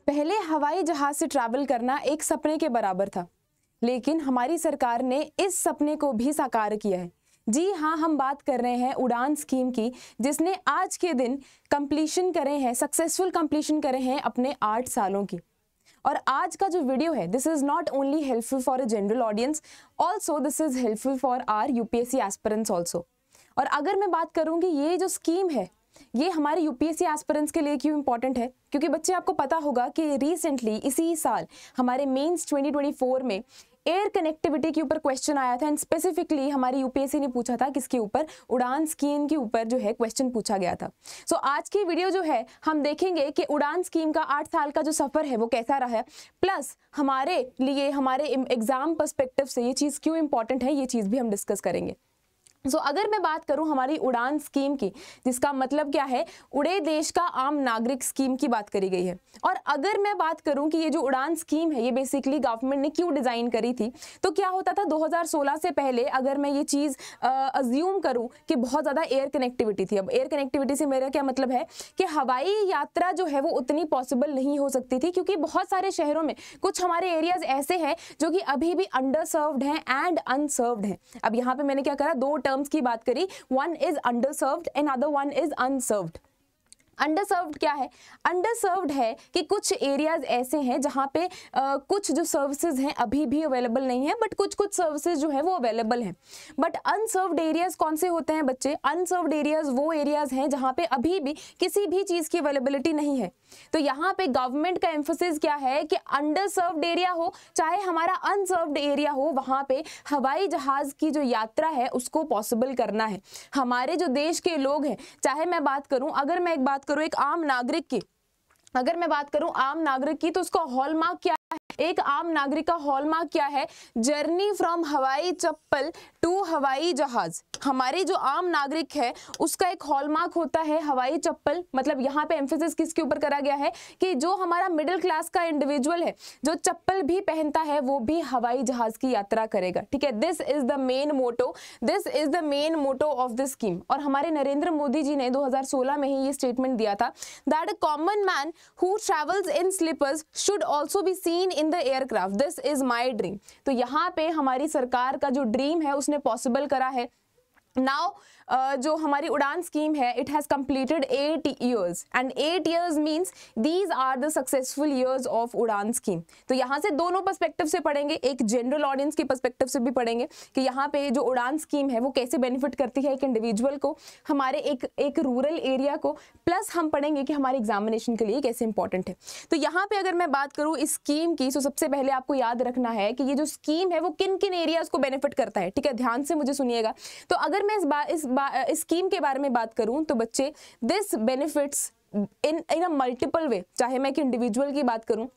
पहले हवाई जहाज से ट्रैवल करना एक सपने के बराबर था, लेकिन हमारी सरकार ने इस सपने को भी साकार किया है। जी हाँ, हम बात कर रहे हैं उड़ान स्कीम की, जिसने आज के दिन कंप्लीशन करे हैं, सक्सेसफुल कंप्लीशन करे हैं अपने 8 सालों की। और आज का जो वीडियो है, this is not only helpful for a general audience, also this is helpful for our UPSC aspirants also. और अगर मैं बात करूंगी ये जो स्कीम है, ये हमारे यूपीएससी एस्पिरेंट्स के लिए क्यों इंपॉर्टेंट है, क्योंकि बच्चे आपको पता होगा कि रिसेंटली इसी साल हमारे मेंस 2024 में एयर कनेक्टिविटी के ऊपर क्वेश्चन आया था, एंड स्पेसिफिकली हमारी यूपीएससी ने पूछा था किसके ऊपर, उड़ान स्कीम के ऊपर जो है क्वेश्चन पूछा गया था। सो आज की वीडियो जो है हम देखेंगे कि उड़ान स्कीम का 8 साल का जो सफर है वो कैसा रहा है, प्लस हमारे लिए हमारे एग्जाम पर्सपेक्टिव से ये चीज़ क्यों इंपॉर्टेंट है, ये चीज़ भी हम डिस्कस करेंगे। अगर मैं बात करूं हमारी उड़ान स्कीम की, जिसका मतलब क्या है, उड़े देश का आम नागरिक स्कीम की बात करी गई है। और अगर मैं बात करूं कि ये जो उड़ान स्कीम है ये बेसिकली गवर्नमेंट ने क्यों डिजाइन करी थी, तो क्या होता था 2016 से पहले, अगर मैं ये चीज अज्यूम करूं कि बहुत ज्यादा एयर कनेक्टिविटी थी। अब एयर कनेक्टिविटी से मेरा क्या मतलब है कि हवाई यात्रा जो है वो उतनी पॉसिबल नहीं हो सकती थी, क्योंकि बहुत सारे शहरों में कुछ हमारे एरियाज ऐसे हैं जो कि अभी भी अंडर सर्व्ड हैं एंड अनसर्व्ड हैं। अब यहाँ पे मैंने क्या करा, दो टर्म्स की बात करी, one is underserved and other one is unserved. Underserved क्या है? अंडरसर्व्ड है कि कुछ एरियाज ऐसे हैं जहाँ पे कुछ जो सर्विसेज हैं अभी भी अवेलेबल नहीं है, बट कुछ कुछ सर्विसेज जो है वो अवेलेबल हैं। बट अनसर्व्ड एरियाज कौन से होते हैं बच्चे? अनसर्व्ड एरियाज वो एरियाज हैं जहाँ पे अभी भी किसी भी चीज़ की अवेलेबिलिटी नहीं है। तो यहाँ पे गवर्नमेंट का एम्फोसिस क्या है कि अंडरसर्व्ड एरिया हो चाहे हमारा अनसर्व्ड एरिया हो, वहाँ पे हवाई जहाज की जो यात्रा है उसको पॉसिबल करना है। हमारे जो देश के लोग हैं, चाहे मैं बात करूँ, अगर मैं एक बात करूं एक आम नागरिक की, अगर मैं बात करूं आम नागरिक की, तो उसका हॉलमार्क क्या है? एक आम नागरिक का हॉलमार्क क्या है? जर्नी फ्रॉम हवाई चप्पल टू हवाई जहाज। हमारे जो आम नागरिक है उसका एक हॉलमार्क होता है हवाई चप्पल। मतलब यहाँ पे एम्फेसिस किसके ऊपर करा गया है कि जो हमारा मिडिल क्लास का इंडिविजुअल है जो चप्पल भी पहनता है वो भी हवाई जहाज की यात्रा करेगा। ठीक है, this is the main motto, this is the main motto of this scheme. और हमारे नरेंद्र मोदी जी ने 2016 में ही ये स्टेटमेंट दिया था that a common man who travels in slippers should also be seen in the aircraft, this is my dream. तो यहाँ पे हमारी सरकार का जो ड्रीम है उसने पॉसिबल करा है। नाउ जो हमारी उड़ान स्कीम है, it has completed 8 years and 8 years means these are the successful years of Udan scheme. तो यहाँ से दोनों पर्सपेक्टिव से पढ़ेंगे, एक जनरल ऑडियंस की पर्सपेक्टिव से भी पढ़ेंगे कि यहाँ पे जो उड़ान स्कीम है वो कैसे बेनिफिट करती है एक इंडिविजुअल को, हमारे एक रूरल एरिया को, प्लस हम पढ़ेंगे कि हमारे एग्जामिनेशन के लिए कैसे इंपॉर्टेंट है। तो यहाँ पे अगर मैं बात करूँ इस स्कीम की, तो सबसे पहले आपको याद रखना है कि ये जो स्कीम है वो किन किन एरियाज को बेनिफिट करता है। ठीक है, ध्यान से मुझे सुनिएगा। तो अगर मैं इस स्कीम के बारे में बात करूं तो बच्चे, this benefits in a multiple way. चाहे मैं एक इंडिविजुअल की बात करूं,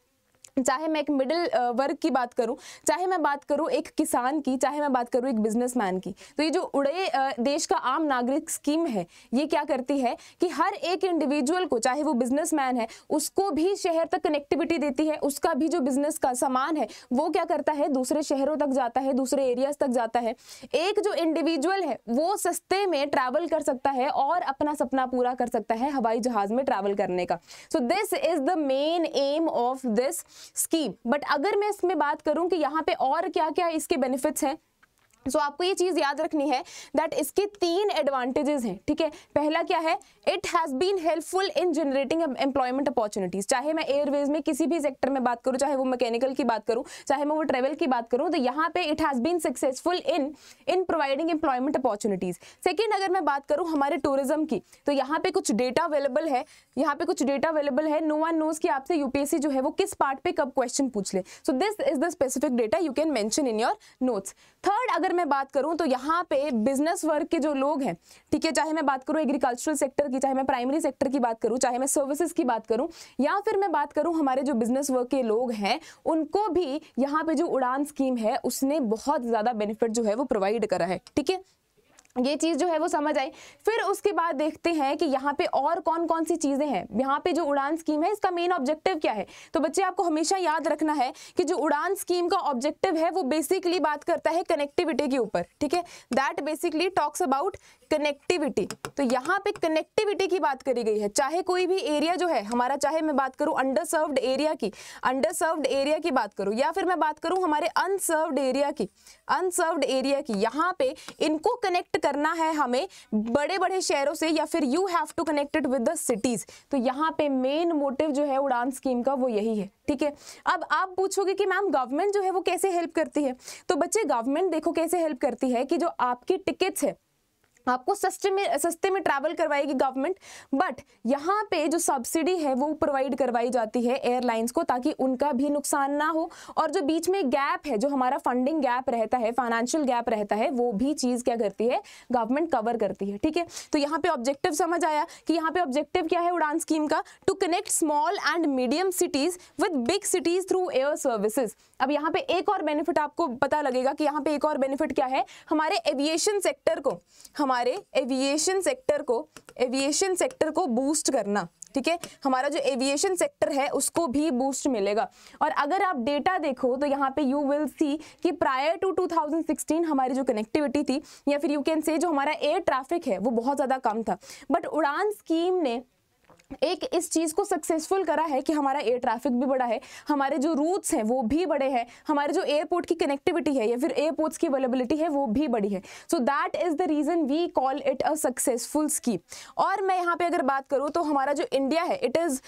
चाहे मैं एक मिडिल वर्ग की बात करूं, चाहे मैं बात करूं एक किसान की, चाहे मैं बात करूं एक बिजनेसमैन की। तो ये जो उड़े देश का आम नागरिक स्कीम है ये क्या करती है कि हर एक इंडिविजुअल को, चाहे वो बिजनेसमैन है, उसको भी शहर तक कनेक्टिविटी देती है। उसका भी जो बिजनेस का सामान है वो क्या करता है, दूसरे शहरों तक जाता है, दूसरे एरियाज तक जाता है। एक जो इंडिविजुअल है वो सस्ते में ट्रैवल कर सकता है और अपना सपना पूरा कर सकता है हवाई जहाज में ट्रैवल करने का। सो this is the main M of this scheme. But अगर मैं इसमें बात करूं कि यहाँ पे और क्या क्या इसके बेनिफिट्स हैं, सो आपको ये चीज याद रखनी है दैट इसके 3 एडवांटेजेस हैं। ठीक है, पहला क्या है, it has been helpful in generating employment opportunities. चाहे मैं एयरवेज में किसी भी सेक्टर में बात करूं, चाहे वो मैकेनिकल की बात करूं, चाहे मैं वो ट्रेवल की बात करूं, तो यहाँ पे it has been successful in providing employment opportunities. Second, अगर मैं बात करूं हमारे टूरिज्म की, तो यहाँ पे कुछ डेटा अवेलेबल है, यहाँ पे कुछ डेटा अवेलेबल है। नो वन नोज कि आपसे यूपीएससी जो है वो किस पार्ट पे कब क्वेश्चन पूछ ले। सो this is the specific data you can mention in your notes. Third, अगर मैं बात करूं तो यहाँ पे बिजनेस वर्ग के जो लोग हैं, ठीक है, चाहे मैं बात करूं एग्रीकल्चरल सेक्टर की, चाहे मैं प्राइमरी सेक्टर की बात करूं, चाहे मैं सर्विसेज की बात करूं, या फिर मैं बात करूं हमारे जो बिजनेस वर्ग के लोग हैं, उनको भी यहाँ पे जो उड़ान स्कीम है उसने बहुत ज्यादा बेनिफिट जो है वो प्रोवाइड करा है। ठीक है, ये चीज जो है वो समझ आई। फिर उसके बाद देखते हैं कि यहाँ पे और कौन कौन सी चीजें हैं। यहाँ पे जो उड़ान स्कीम है इसका मेन ऑब्जेक्टिव क्या है, तो बच्चे आपको हमेशा याद रखना है कि जो उड़ान स्कीम का ऑब्जेक्टिव है वो बेसिकली बात करता है कनेक्टिविटी के ऊपर। ठीक है, that basically talks about connectivity, तो यहाँ पे कनेक्टिविटी की बात करी गई है। चाहे कोई भी एरिया जो है हमारा, चाहे मैं बात करूँ अंडर सर्व्ड एरिया की बात करूँ, या फिर मैं बात करूँ हमारे अनसर्व्ड एरिया की, यहाँ पे इनको कनेक्ट करना है हमें बड़े बड़े शहरों से, या फिर you have to connect it with the cities. तो यहाँ पे मेन मोटिव जो है उड़ान स्कीम का वो यही है, ठीक है। अब आप पूछोगे कि मैम गवर्नमेंट जो है वो कैसे हेल्प करती है, तो बच्चे गवर्नमेंट देखो कैसे हेल्प करती है कि जो आपकी टिकट्स है आपको सस्ते में ट्रैवल करवाएगी गवर्नमेंट, बट यहाँ पे जो सब्सिडी है वो प्रोवाइड करवाई जाती है एयरलाइंस को, ताकि उनका भी नुकसान ना हो, और जो बीच में गैप है, जो हमारा फंडिंग गैप रहता है, फाइनेंशियल गैप रहता है, वो भी चीज़ क्या करती है, गवर्नमेंट कवर करती है, ठीक है। तो यहाँ पे ऑब्जेक्टिव समझ आया कि यहाँ पे ऑब्जेक्टिव क्या है उड़ान स्कीम का, to connect small and medium cities with big cities through air services. अब यहाँ पे एक और बेनिफिट आपको पता लगेगा कि यहाँ पे एक और बेनिफिट क्या है, हमारे एविएशन सेक्टर को बूस्ट करना, ठीक है। हमारा जो एविएशन सेक्टर है उसको भी बूस्ट मिलेगा। और अगर आप डेटा देखो तो यहाँ पे यू विल सी कि प्रायर टू 2016 हमारी जो कनेक्टिविटी थी, या फिर यू कैन से जो हमारा एयर ट्रैफिक है वो बहुत ज़्यादा कम था, बट उड़ान स्कीम ने एक इस चीज़ को सक्सेसफुल करा है कि हमारा एयर ट्रैफिक भी बढ़ा है, हमारे जो रूट्स हैं वो भी बड़े हैं, हमारे जो एयरपोर्ट की कनेक्टिविटी है या फिर एयरपोर्ट्स की अवेलेबिलिटी है वो भी बड़ी है। So that is the reason we call it a successful scheme. और मैं यहाँ पे अगर बात करूँ तो हमारा जो इंडिया है it is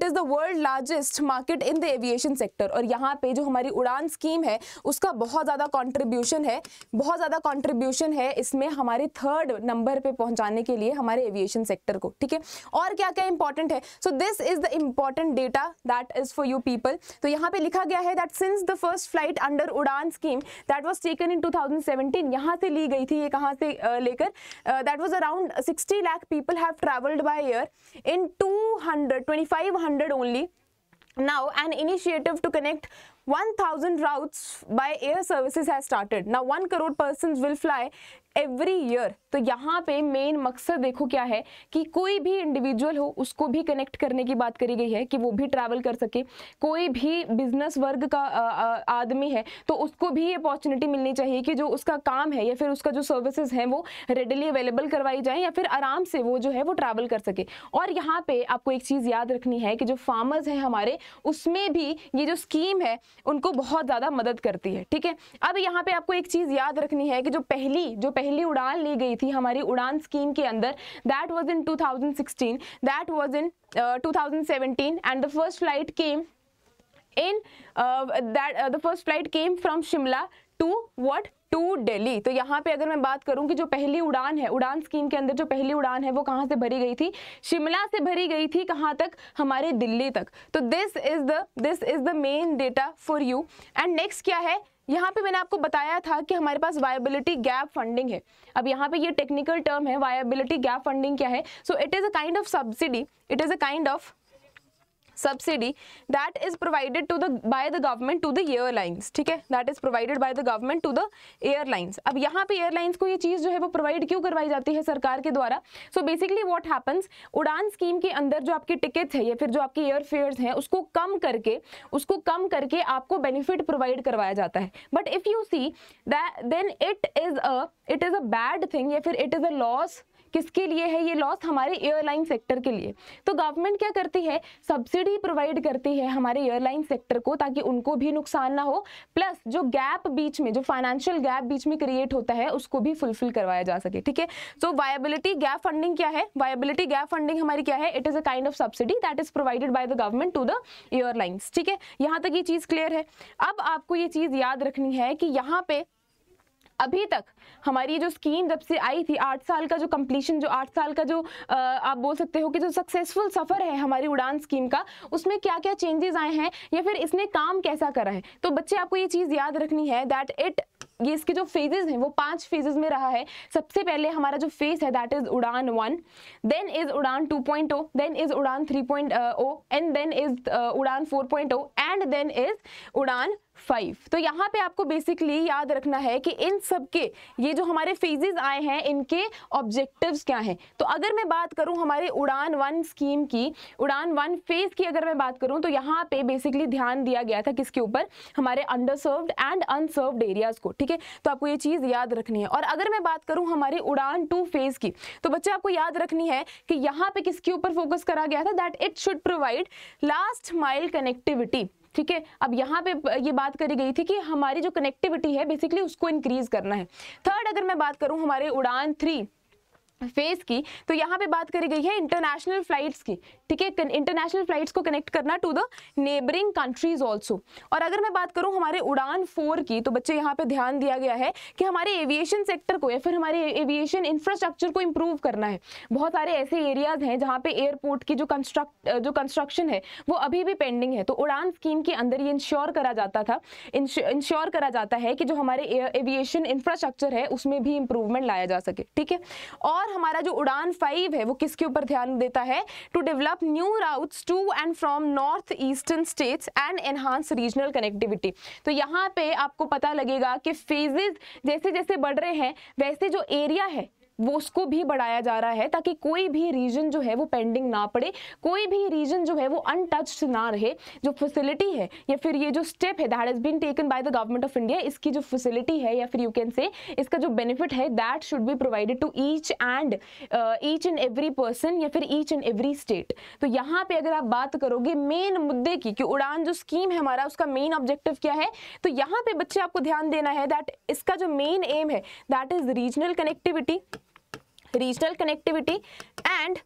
the world largest market in the aviation sector, और यहाँ पे जो हमारी उड़ान स्कीम है उसका बहुत ज़्यादा कॉन्ट्रीब्यूशन है इसमें हमारे 3rd नंबर पे पहुँचाने के लिए हमारे एविएशन सेक्टर को, ठीक है। और क्या क्या इंपॉर्टेंट है, so this is the important data that is for you people. तो यहाँ पे लिखा गया है that since the first flight under Udan scheme that was taken in 2017, यहाँ से ली गई थी, ये कहाँ से लेकर, that was around 60 lakh people have travelled by air in 2500 only. Now an initiative to connect 1000 routes by air services has started. Now 1 crore persons will fly every year. तो यहाँ पे मेन मकसद देखो क्या है कि कोई भी इंडिविजुअल हो उसको भी कनेक्ट करने की बात करी गई है कि वो भी ट्रैवल कर सके, कोई भी बिजनेस वर्ग का आदमी है तो उसको भी ये अपॉर्चुनिटी मिलनी चाहिए कि जो उसका काम है या फिर उसका जो सर्विसेज है वो रेडिली अवेलेबल करवाई जाए, या फिर आराम से वो जो है वो ट्रैवल कर सके। और यहाँ पे आपको एक चीज़ याद रखनी है कि जो फार्मर्स हैं हमारे, उसमें भी ये जो स्कीम है उनको बहुत ज़्यादा मदद करती है, ठीक है। अब यहाँ पे आपको एक चीज़ याद रखनी है कि जो पहली उड़ान ली गई थी हमारी उड़ान स्कीम के अंदर, that was in 2016, that was in 2017, and the first flight came in the first flight came from Shimla to what, to Delhi. तो यहाँ पे अगर मैं बात करूँ कि जो पहली उड़ान है उड़ान स्कीम के अंदर, जो पहली उड़ान है वो कहाँ से भरी गई थी, शिमला से भरी गई थी, कहाँ तक, हमारे दिल्ली तक। तो this is the main data for you. And next क्या है, यहाँ पे मैंने आपको बताया था कि हमारे पास वायबिलिटी गैप फंडिंग है। अब यहाँ पे ये टेक्निकल टर्म है, वायबिलिटी गैप फंडिंग क्या है, so it is a kind of subsidy that is provided by the government to the airlines, ठीक है, that is provided by the government to the airlines। अब यहाँ पे एयरलाइंस को ये चीज़ जो है वो प्रोवाइड क्यों करवाई जाती है सरकार के द्वारा, सो बेसिकली व्हाट हैपन्स, उड़ान स्कीम के अंदर जो आपकी टिकट्स है या फिर जो आपके एयर फेयर्स हैं उसको कम करके आपको बेनिफिट प्रोवाइड करवाया जाता है। But if you see that then it is a bad thing, या फिर इट इज़ अ लॉस। किसके लिए है ये लॉस, हमारे एयरलाइन सेक्टर के लिए। तो गवर्नमेंट क्या करती है, सब्सिडी प्रोवाइड करती है हमारे एयरलाइन सेक्टर को ताकि उनको भी नुकसान ना हो, प्लस जो गैप बीच में, जो फाइनेंशियल गैप बीच में क्रिएट होता है उसको भी फुलफिल करवाया जा सके, ठीक है। सो वायबिलिटी गैप फंडिंग क्या है, वायबिलिटी गैप फंडिंग हमारी क्या है, it is a kind of subsidy that is provided by the government to the airlines, ठीक है। यहाँ तक ये चीज क्लियर है। अब आपको ये चीज याद रखनी है कि यहाँ पे अभी तक हमारी जो स्कीम जब से आई थी, 8 साल का जो कंप्लीशन, जो 8 साल का जो आप बोल सकते हो कि जो सक्सेसफुल सफ़र है हमारी उड़ान स्कीम का, उसमें क्या क्या चेंजेस आए हैं या फिर इसने काम कैसा करा है। तो बच्चे आपको ये चीज़ याद रखनी है दैट ये इसके जो फेजेस हैं वो 5 फेजेस में रहा है। सबसे पहले हमारा जो फेज है दैट इज उड़ान 1, देन इज उड़ान 2.0, देन इज उड़ान 3.0, एंड देन इज उड़ान 4.0, एंड देन इज उड़ान 5। तो यहाँ पे आपको बेसिकली याद रखना है कि इन सब के ये जो हमारे फेजेस आए हैं इनके ऑब्जेक्टिव्स क्या हैं। तो अगर मैं बात करूँ हमारे उड़ान 1 स्कीम की, उड़ान 1 फेज की अगर मैं बात करूँ तो यहाँ पे बेसिकली ध्यान दिया गया था किसके ऊपर, हमारे under served and unserved areas को, ठीक है। तो आपको ये चीज़ याद रखनी है। और अगर मैं बात करूँ हमारे उड़ान 2 फेज की, तो बच्चे आपको याद रखनी है कि यहाँ पे किसके ऊपर फोकस करा गया था, that it should provide last mile connectivity, ठीक है। अब यहाँ पे ये बात करी गई थी कि हमारी जो कनेक्टिविटी है बेसिकली उसको इंक्रीज करना है। थर्ड अगर मैं बात करूँ हमारे उड़ान 3 फेज की, तो यहाँ पे बात करी गई है इंटरनेशनल फ्लाइट्स की, ठीक है। इंटरनेशनल फ्लाइट्स को कनेक्ट करना to the neighbouring countries also. और अगर मैं बात करूँ हमारे उड़ान 4 की, तो बच्चे यहाँ पे ध्यान दिया गया है कि हमारे एविएशन सेक्टर को या फिर हमारे एविएशन इंफ्रास्ट्रक्चर को इंप्रूव करना है। बहुत सारे ऐसे एरियाज हैं जहाँ पे एयरपोर्ट की जो कंस्ट्रक्शन है वो अभी भी पेंडिंग है। तो उड़ान स्कीम के अंदर ये इंश्योर करा जाता है कि जो हमारे एविएशन इंफ्रास्ट्रक्चर है उसमें भी इंप्रूवमेंट लाया जा सके, ठीक है। और हमारा जो उड़ान 5 है वो किसके ऊपर ध्यान देता है, to develop new routes to and from north eastern states and enhance regional connectivity. तो यहाँ पे आपको पता लगेगा कि फेजेस जैसे जैसे बढ़ रहे हैं वैसे जो एरिया है वो उसको भी बढ़ाया जा रहा है ताकि कोई भी रीजन जो है वो पेंडिंग ना पड़े, कोई भी रीजन जो है वो अनटच्ड ना रहे। जो फैसिलिटी है या फिर ये जो स्टेप है that has been taken by the government of India, इसकी जो फैसिलिटी है या फिर यू कैन से इसका जो बेनिफिट है that should be provided to each and every person या फिर ईच एंड एवरी स्टेट। तो यहाँ पे अगर आप बात करोगे मेन मुद्दे की कि उड़ान जो स्कीम है हमारा उसका मेन ऑब्जेक्टिव क्या है, तो यहाँ पे बच्चे आपको ध्यान देना है दैट इसका जो मेन एम है that is regional connectivity and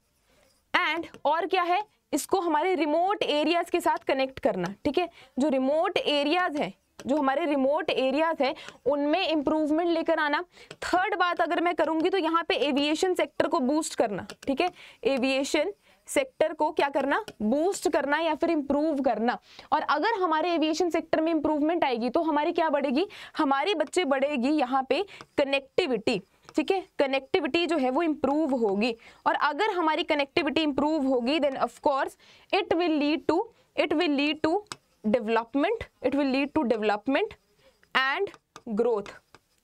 और क्या है, इसको हमारे रिमोट एरियाज के साथ कनेक्ट करना, ठीक है। जो रिमोट एरियाज है उनमें इंप्रूवमेंट लेकर आना। थर्ड बात अगर मैं करूंगी तो यहाँ पे एविएशन सेक्टर को बूस्ट करना, ठीक है। एविएशन सेक्टर को क्या करना, बूस्ट करना या फिर इंप्रूव करना। और अगर हमारे एविएशन सेक्टर में इंप्रूवमेंट आएगी तो हमारी क्या बढ़ेगी, हमारी बच्चे बढ़ेगी यहाँ पे कनेक्टिविटी, ठीक है। कनेक्टिविटी जो है वो इंप्रूव होगी और अगर हमारी कनेक्टिविटी इंप्रूव होगी then of course it will lead to development and growth,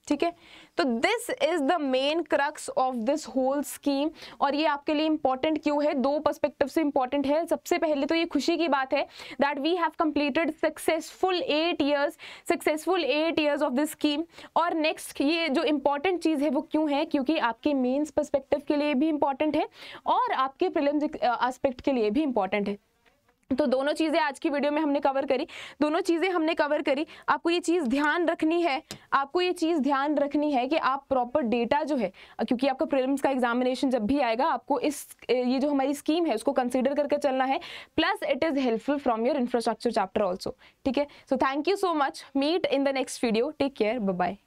ठीक है। तो this is the main crux of this whole scheme. और ये आपके लिए इंपॉर्टेंट क्यों है, दो पर्सपेक्टिव से इंपॉर्टेंट है। सबसे पहले तो ये खुशी की बात है that we have completed successful 8 years of this scheme. और नेक्स्ट ये जो इंपॉर्टेंट चीज़ है वो क्यों है, क्योंकि आपके मेंस पर्सपेक्टिव के लिए भी इंपॉर्टेंट है और आपके प्रीलिम्स एस्पेक्ट के लिए भी इंपॉर्टेंट है। तो दोनों चीज़ें आज की वीडियो में हमने कवर करी। आपको ये चीज़ ध्यान रखनी है कि आप प्रॉपर डेटा जो है, क्योंकि आपका प्रीलिम्स का एग्जामिनेशन जब भी आएगा आपको ये जो हमारी स्कीम है उसको कंसीडर करके चलना है, plus it is helpful from your infrastructure chapter also, ठीक है। So thank you so much, meet in the next video, take care, bye bye.